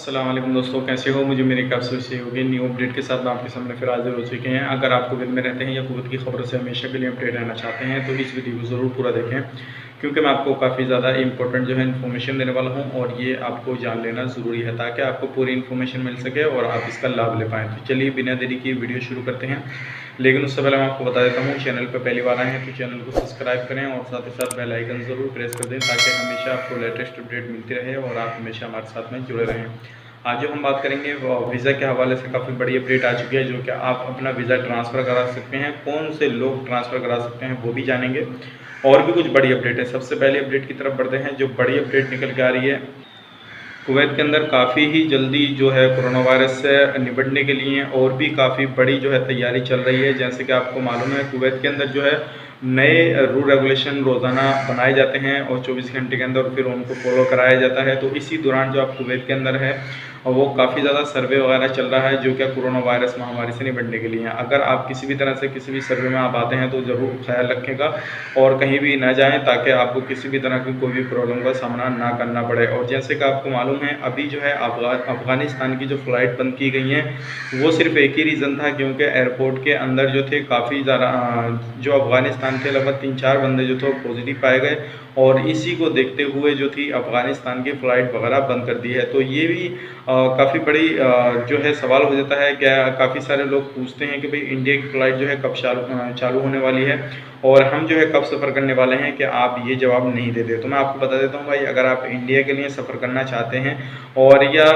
अस्सलाम वालेकुम दोस्तों, कैसे हो। मुझे मेरे ख्याल से होगी न्यू अपडेट के साथ मैं आपके सामने फिर हाजिर हो चुके हैं। अगर आप कुवैत में रहते हैं या कुवैत की खबरों से हमेशा के लिए अपडेट रहना चाहते हैं तो इस वीडियो को ज़रूर पूरा देखें, क्योंकि मैं आपको काफ़ी ज़्यादा इंपॉर्टेंट जो है इन्फॉर्मेशन देने वाला हूं और ये आपको जान लेना ज़रूरी है ताकि आपको पूरी इन्फॉर्मेशन मिल सके और आप इसका लाभ ले पाएँ। तो चलिए बिना देरी की वीडियो शुरू करते हैं, लेकिन उससे पहले मैं आपको बता देता हूँ, चैनल पर पहली बार आए हैं तो चैनल को सब्सक्राइब करें और साथ ही साथ बेल आइकन ज़रूर प्रेस कर दें ताकि हमेशा आपको लेटेस्ट अपडेट मिलती रहे और आप हमेशा हमारे साथ में जुड़े रहें। आज जो हम बात करेंगे वो वीज़ा के हवाले से काफ़ी बड़ी अपडेट आ चुकी है, जो कि आप अपना वीज़ा ट्रांसफ़र करा सकते हैं। कौन से लोग ट्रांसफ़र करा सकते हैं वो भी जानेंगे और भी कुछ बड़ी अपडेट है। सबसे पहले अपडेट की तरफ बढ़ते हैं। जो बड़ी अपडेट निकल के आ रही है, कुवैत के अंदर काफ़ी ही जल्दी जो है कोरोना वायरस से निपटने के लिए और भी काफ़ी बड़ी जो है तैयारी चल रही है। जैसे कि आपको मालूम है, कुवैत के अंदर जो है नए रूल रेगुलेशन रोज़ाना बनाए जाते हैं और 24 घंटे के अंदर फिर उनको फॉलो कराया जाता है। तो इसी दौरान जो आप कुवैत के अंदर है और वो काफ़ी ज़्यादा सर्वे वगैरह चल रहा है, जो क्या कोरोना वायरस महामारी से निपटने के लिए। अगर आप किसी भी तरह से किसी भी सर्वे में आप आते हैं तो ज़रूर ख्याल रखेगा और कहीं भी ना जाएं ताकि आपको किसी भी तरह की कोई भी प्रॉब्लम का सामना ना करना पड़े। और जैसे कि आपको मालूम है, अभी जो है अफ़गानिस्तान की जो फ़्लाइट बंद की गई हैं वो सिर्फ एक ही रीज़न था, क्योंकि एयरपोर्ट के अंदर जो थे काफ़ी ज़्यादा जो अफ़गानिस्तान थे लगभग 3-4 बंदे जो थे पॉजिटिव पाए गए और इसी को देखते हुए जो थी अफ़गानिस्तान की फ़्लाइट वगैरह बंद कर दी है। तो ये भी काफ़ी बड़ी जो है सवाल हो जाता है। क्या काफ़ी सारे लोग पूछते हैं कि भाई इंडिया की फ़्लाइट जो है कब चालू होने वाली है और हम जो है कब सफ़र करने वाले हैं, कि आप ये जवाब नहीं देते। तो मैं आपको बता देता हूँ भाई, अगर आप इंडिया के लिए सफ़र करना चाहते हैं और या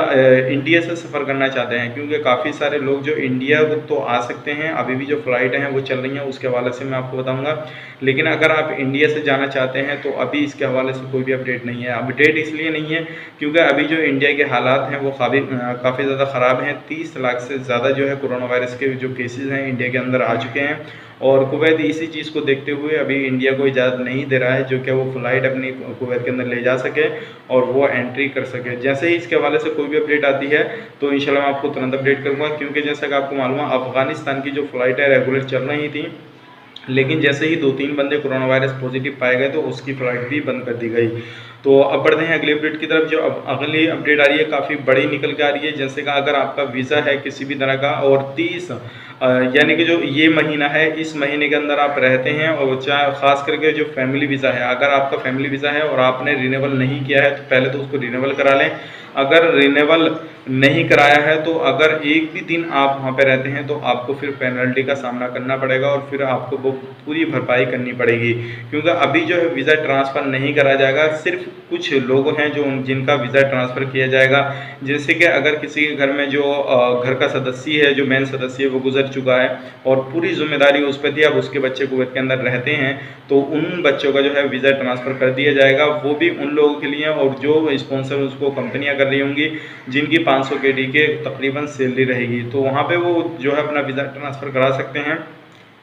इंडिया से सफ़र करना चाहते हैं, क्योंकि काफ़ी सारे लोग जो इंडिया तो आ सकते हैं, अभी भी जो फ़्लाइट हैं वो चल रही हैं, उसके हवाले से मैं आपको बताऊँगा। लेकिन अगर आप इंडिया से जाना चाहते हैं तो अभी इसके हवाले से कोई भी अपडेट नहीं है। अपडेट इसलिए नहीं है क्योंकि अभी जो इंडिया के हालात हैं वो काफ़ी ज़्यादा ख़राब हैं। 30 लाख से ज़्यादा जो है कोरोना वायरस के जो केसेज़ हैं इंडिया के अंदर आ चुके हैं और कुवैत इसी चीज़ को देखते हुए अभी इंडिया को इजाज़त नहीं दे रहा है जो कि वो फ़्लाइट अपनी कुवैत के अंदर ले जा सके और वो एंट्री कर सके। जैसे ही इसके हवाले से कोई भी अपडेट आती है तो इंशाल्लाह मैं आपको तुरंत अपडेट करूँगा, क्योंकि जैसा कि आपको मालूम है अफ़गानिस्तान की जो फ़्लाइट है रेगुलर चल रही थी, लेकिन जैसे ही 2-3 बंदे कोरोना वायरस पॉजिटिव पाए गए तो उसकी फ़्लाइट भी बंद कर दी गई। तो अब बढ़ते हैं अगली अपडेट की तरफ। जो अब अगली अपडेट आ रही है काफ़ी बड़ी निकल के आ रही है। जैसे कि अगर आपका वीज़ा है किसी भी तरह का और 30 यानी कि जो ये महीना है, इस महीने के अंदर आप रहते हैं और चाहे ख़ास करके जो फैमिली वीज़ा है, अगर आपका फैमिली वीज़ा है और आपने रिन्यूअल नहीं किया है तो पहले तो उसको रिन्यूअल करा लें। अगर रिन्यूअल नहीं कराया है तो अगर एक भी दिन आप वहाँ पे रहते हैं तो आपको फिर पेनल्टी का सामना करना पड़ेगा और फिर आपको वो पूरी भरपाई करनी पड़ेगी, क्योंकि अभी जो है वीज़ा ट्रांसफ़र नहीं करा जाएगा। सिर्फ कुछ लोग हैं जो जिनका वीज़ा ट्रांसफ़र किया जाएगा। जैसे कि अगर किसी के घर में जो घर का सदस्य है, जो मेन सदस्य है, वो गुजर चुका है और पूरी जिम्मेदारी उस पर थी, अब उसके बच्चे कुवैत के अंदर रहते हैं तो उन बच्चों का जो है वीज़ा ट्रांसफ़र कर दिया जाएगा। वो भी उन लोगों के लिए, और जो स्पॉन्सर उसको कंपनियाँ कर रही होंगी जिनकी 500 KD के तकरीबन सैलरी रहेगी, तो वहाँ पे वो जो है अपना वीज़ा ट्रांसफ़र करा सकते हैं।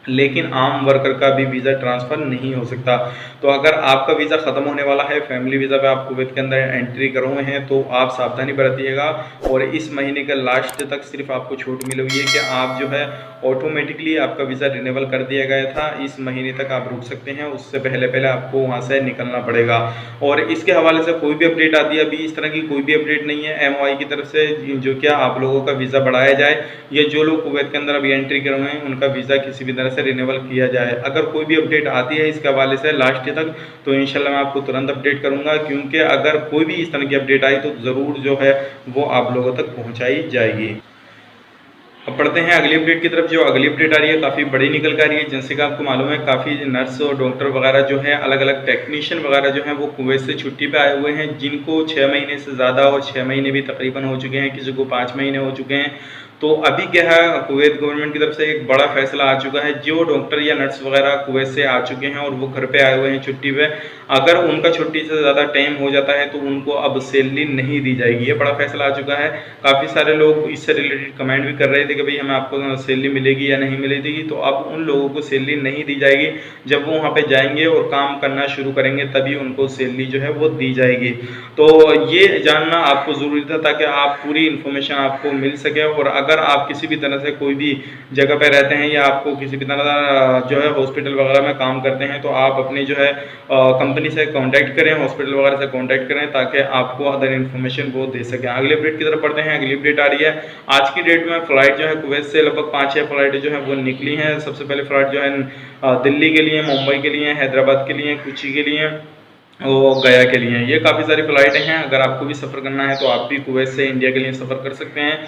लेकिन आम वर्कर का भी वीज़ा ट्रांसफ़र नहीं हो सकता। तो अगर आपका वीज़ा ख़त्म होने वाला है, फैमिली वीज़ा पे आप कुवैत के अंदर एंट्री करवाए हैं, तो आप सावधानी बरतिएगा और इस महीने के लास्ट तक सिर्फ आपको छूट मिली हुई है कि आप जो है ऑटोमेटिकली आपका वीज़ा रिन्यूअल कर दिया गया था, इस महीने तक आप रुक सकते हैं, उससे पहले आपको वहाँ से निकलना पड़ेगा। और इसके हवाले से कोई भी अपडेट आती है, अभी इस तरह की कोई भी अपडेट नहीं है MOI की तरफ से जो क्या आप लोगों का वीज़ा बढ़ाया जाए या जो लोग कुवैत के अंदर अभी एंट्री करवाए हैं उनका वीज़ा किसी भी तरह से रिन्यूअल किया जाए। अगर कोई भी अपडेट आती है इसके हवाले से लास्ट तक तो इंशाल्लाह मैं आपको तुरंत अपडेट करूंगा, क्योंकि अगर कोई भी इस तरह की अपडेट आई तो ज़रूर जो है वो आप लोगों तक पहुंचाई जाएगी। अब पढ़ते हैं अगली अपडेट की तरफ। जो अगली अपडेट आ रही है काफ़ी बड़ी निकल कर आ रही है। जैसे कि आपको मालूम है, काफ़ी नर्स और डॉक्टर वगैरह जो है, अलग अलग टेक्नीशियन वगैरह जो हैं वो कुवैत से छुट्टी पे आए हुए हैं, जिनको 6 महीने से ज़्यादा और 6 महीने भी तकरीबन हो चुके हैं, किसी को 5 महीने हो चुके हैं। तो अभी क्या है, कुवैत गवर्नमेंट की तरफ से एक बड़ा फैसला आ चुका है। जो डॉक्टर या नर्स वगैरह कुवैत से आ चुके हैं और वो घर पे आए हुए हैं छुट्टी पे, अगर उनका छुट्टी से ज़्यादा टाइम हो जाता है तो उनको अब सैलरी नहीं दी जाएगी। ये बड़ा फैसला आ चुका है। काफ़ी सारे लोग इससे रिलेटेड कमेंट भी कर रहे थे कि भाई हमें आपको सैलरी मिलेगी या नहीं मिलेगी। तो अब उन लोगों को सैलरी नहीं दी जाएगी। जब वो वहाँ पे जाएंगे और काम करना शुरू करेंगे तभी उनको सैलरी जो है वो दी जाएगी। तो ये जानना आपको ज़रूरी था ताकि आप पूरी इन्फॉर्मेशन आपको मिल सके। और अगर अगर आप किसी भी तरह से कोई भी जगह पर रहते हैं या आपको किसी भी तरह जो है हॉस्पिटल वगैरह में काम करते हैं, तो आप अपनी जो है कंपनी से कांटेक्ट करें, हॉस्पिटल वगैरह से कांटेक्ट करें, ताकि आपको अदर इन्फॉर्मेशन वो दे सकें। अगली अपडेट की तरफ पढ़ते हैं। अगली अपडेट आ रही है आज की डेट में फ्लाइट जो है कुवैत से लगभग 5-6 फ्लाइट जो है वो निकली हैं। सबसे पहले फ्लाइट जो है दिल्ली के लिए, मुंबई के लिए, हैदराबाद के लिए, कोची के लिए और गया के लिए। ये काफ़ी सारी फ़्लाइटें हैं। अगर आपको भी सफ़र करना है तो आप भी कुवैत से इंडिया के लिए सफ़र कर सकते हैं।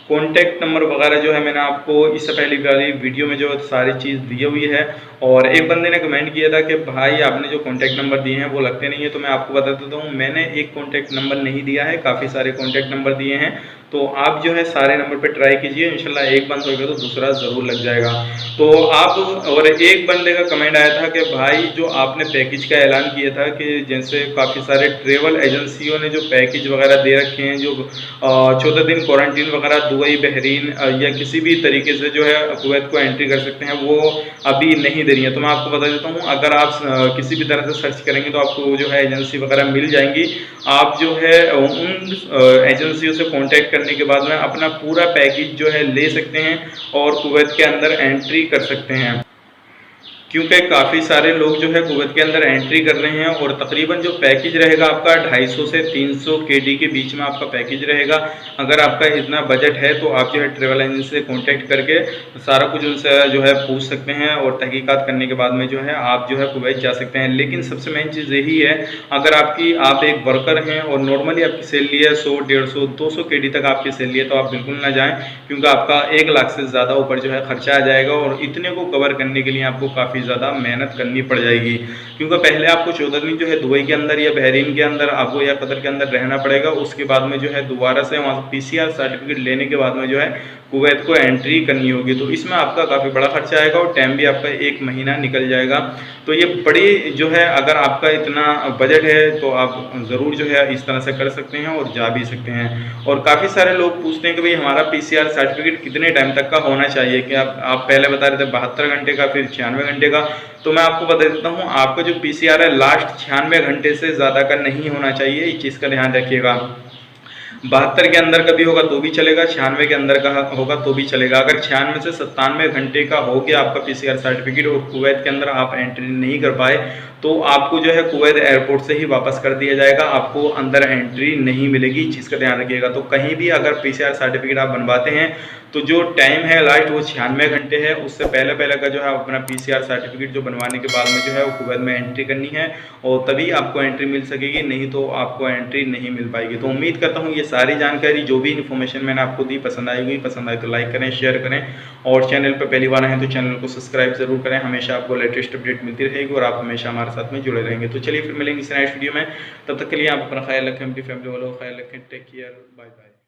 कॉन्टैक्ट नंबर वगैरह जो है मैंने आपको इससे पहले वाली वीडियो में जो सारी चीज़ दी हुई है। और एक बंदे ने कमेंट किया था कि भाई आपने जो कॉन्टैक्ट नंबर दिए हैं वो लगते नहीं है, तो मैं आपको बता देता हूँ, मैंने एक कॉन्टैक्ट नंबर नहीं दिया है, काफ़ी सारे कॉन्टैक्ट नंबर दिए हैं। तो आप जो है सारे नंबर पे ट्राई कीजिए, इंशाल्लाह एक बंद होगा तो दूसरा ज़रूर लग जाएगा। तो आप, और एक बंदे का कमेंट आया था कि भाई जो आपने पैकेज का ऐलान किया था कि जैसे काफ़ी सारे ट्रेवल एजेंसियों ने जो पैकेज वगैरह दे रखे हैं, जो 14 दिन क्वारंटीन वगैरह दुबई, बहरीन या किसी भी तरीके से जो है कुवैत को एंट्री कर सकते हैं, वो अभी नहीं दे रही है। तो मैं आपको बता देता हूँ, अगर आप किसी भी तरह से सर्च करेंगे तो आपको जो है एजेंसी वगैरह मिल जाएंगी। आप जो है उन एजेंसियों से कॉन्टैक्ट करने के बाद में अपना पूरा पैकेज जो है ले सकते हैं और कुवैत के अंदर एंट्री कर सकते हैं, क्योंकि काफ़ी सारे लोग जो है कुवैत के अंदर एंट्री कर रहे हैं। और तकरीबन जो पैकेज रहेगा आपका 250 से 300 KD के बीच में आपका पैकेज रहेगा। अगर आपका इतना बजट है तो आप जो है ट्रेवल एजेंसी से कांटेक्ट करके सारा कुछ उनसे जो है पूछ सकते हैं और तहकीकात करने के बाद में जो है आप जो है कुवैत जा सकते हैं। लेकिन सबसे मेन चीज़ यही है, अगर आप एक वर्कर हैं और नॉर्मली आपकी सैलरी है 100, 150, 200 KD तक आपकी सैलरी है, तो आप बिल्कुल ना जाएँ, क्योंकि आपका 1 लाख से ज़्यादा ऊपर जो है खर्चा आ जाएगा और इतने को कवर करने के लिए आपको काफ़ी ज़्यादा मेहनत करनी पड़ जाएगी। क्योंकि पहले आपको 14 दिन जो है दुबई के अंदर या बहरीन के अंदर आपको या कतर के अंदर रहना पड़ेगा। उसके बाद में जो है दोबारा से वहाँ से PCR सर्टिफिकेट लेने के बाद में जो है कुवैत को एंट्री करनी होगी। तो इसमें आपका काफ़ी बड़ा खर्चा आएगा और टाइम भी आपका 1 महीना निकल जाएगा। तो ये बड़ी जो है, अगर आपका इतना बजट है तो आप ज़रूर जो है इस तरह से कर सकते हैं और जा भी सकते हैं। और काफ़ी सारे लोग पूछते हैं कि भाई हमारा PCR सर्टिफिकेट कितने टाइम तक का होना चाहिए, कि आप पहले बता रहे थे 72 घंटे का, फिर 96 घंटे का। तो मैं आपको बता देता हूँ, आपका जो PCR है लास्ट 96 घंटे से ज़्यादा का नहीं होना चाहिए। इस चीज़ का ध्यान रखिएगा। 72 के अंदर का भी होगा तो भी चलेगा, 96 के अंदर का होगा तो भी चलेगा। अगर 96 से 97 घंटे का हो गया आपका PCR सर्टिफिकेट और कुवैत के अंदर आप एंट्री नहीं कर पाए, तो आपको जो है कुवैत एयरपोर्ट से ही वापस कर दिया जाएगा, आपको अंदर एंट्री नहीं मिलेगी। इस चीज़ का ध्यान रखिएगा। तो कहीं भी अगर PCR सर्टिफिकेट आप बनवाते हैं तो जो टाइम है लास्ट वो 96 घंटे है, उससे पहले पहले का जो है अपना PCR सर्टिफिकेट जो बनवाने के बाद में जो है वो कुवैत में एंट्री करनी है और तभी आपको एंट्री मिल सकेगी, नहीं तो आपको एंट्री नहीं मिल पाएगी। तो उम्मीद करता हूँ ये सारी जानकारी, जो भी इन्फॉर्मेशन मैंने आपको दी, पसंद आई होगी। पसंद आए तो लाइक करें, शेयर करें और चैनल पर पहली बार हैं तो चैनल को सब्सक्राइब जरूर करें। हमेशा आपको लेटेस्ट अपडेट मिलती रहेगी और आप हमेशा हमारे साथ में जुड़े रहेंगे। तो चलिए फिर मिलेंगे इस नेक्स्ट वीडियो में, तब तक के लिए आप अपना ख्याल रखें, अपनी फैमिली वालों का ख्याल रखें। Take care, bye bye.